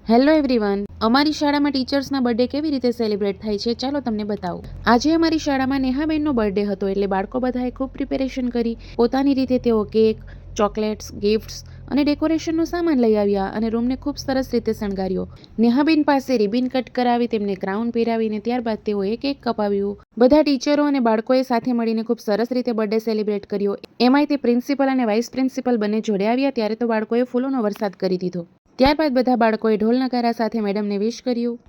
Hello everyone, અમારી શાળામાં ટીચર્સના birthday કેવી રીતે સેલિબ્રેટ થાય છે ચાલો તમને બતાવું. આજે અમારી શાળામાં નેહાબેનનો બર્થડે હતો એટલે બાળકો બધાએ ખૂબ પ્રિપેરેશન કરી. પોતાની રીતે તેઓ કેક, ચોકલેટ્સ, ગિફ્ટ્સ અને ડેકોરેશનનો સામાન લઈ આવ્યા અને રૂમને ખૂબ સરસ રીતે શણગાર્યો. નેહાબેન પાસે રિબિન કટ કરાવી, તેમને ક્રાઉન પહેરાવીને ત્યારબાદ તેઓએ કેક કપાવ્યું. બધા ટીચરો અને બાળકોએ સાથે મળીને ખૂબ સરસ રીતે બર્થડે સેલિબ્રેટ કર્યો. એમાંય તે પ્રિન્સિપલ અને વાઇસ પ્રિન્સિપલ બંને જોડે આવ્યા ત્યારે તો બાળકોએ ફૂલોનો વરસાદ કરી દીધો. ત્યારબાદ બધા બાળકોએ ઢોલ નગારા સાથે મેડમને વિશ કર્યું.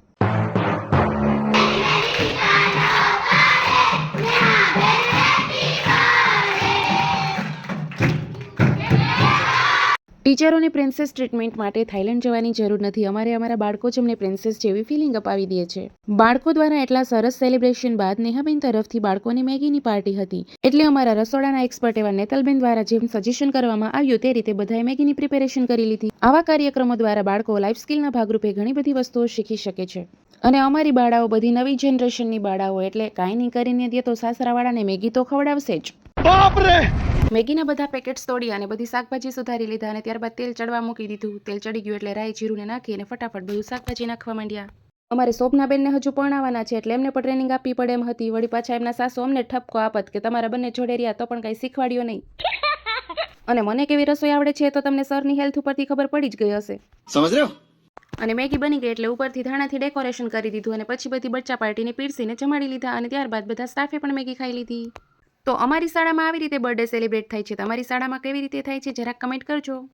ટીચરોને પ્રિન્સેસ ટ્રીટમેન્ટ માટે થાઇલેન્ડ જવાની જરૂર નથી. અમારા બાળકો જ અમને પ્રિન્સેસ જેવી ફિલિંગ અપાવી દે છે. બાળકો દ્વારા એટલા સરસ સેલિબ્રેશન બાદ નેહાબેન તરફથી બાળકોની મેગીની પાર્ટી હતી. એટલે અમારા રસોડાના એક્સપર્ટ એવા નેતલબેન દ્વારા જેમ સજેશન કરવામાં આવ્યું તે રીતે બધાએ મેગીની પ્રિપેરેશન કરી લીધી. આવા કાર્યક્રમો દ્વારા બાળકો લાઈફ સ્કિલના ભાગરૂપે ઘણી બધી વસ્તુઓ શીખી શકે છે. અને અમારી બાળાઓ બધી નવી જનરેશનની બાળાઓ એટલે કાંઈ નહીં કરીને દે તો સાસરાવાળાને મેગી તો ખવડાવશે જ. મેગીના બધા પેકેટ્સ તોડી અને બધી શાકભાજી સુધારી લીધા અને ત્યારબાદ તેલ ચડવા મૂકી દીધું. તેલ ચડી ગયું એટલે રાઈ જીરુંને નાખી અને ફટાફટ બધું શાકભાજી નાખવા માંડ્યા. અમારે શોભનાબેનને હજુ પરણાવવાના છે એટલે એમને પણ ટ્રેનિંગ આપવી પડે એમ હતી. વળી પાછા એમના સાસુ અમને ઠપકો આપત કે તમારા બંને જોડે રહ્યા તો પણ કાંઈ શીખવાડ્યો નહીં. અને મને કેવી રસોઈ આવડે છે તો તમને સરની હેલ્થ ઉપરથી ખબર પડી જ ગઈ હશે. સમજ રહ્યો? અને મેગી બની ગઈ એટલે ઉપરથી ધાણાથી ડેકોરેશન કરી દીધું અને પછી બધી બચ્ચા પાર્ટીને પીરસીને જમાડી લીધા અને ત્યારબાદ બધા સ્ટાફે પણ મેગી ખાઈ લીધી. તો અમારી શાળામાં આવી રીતે બર્થડે સેલિબ્રેટ થાય છે. તમારી શાળામાં કેવી રીતે થાય છે જરાક કમેન્ટ કરજો.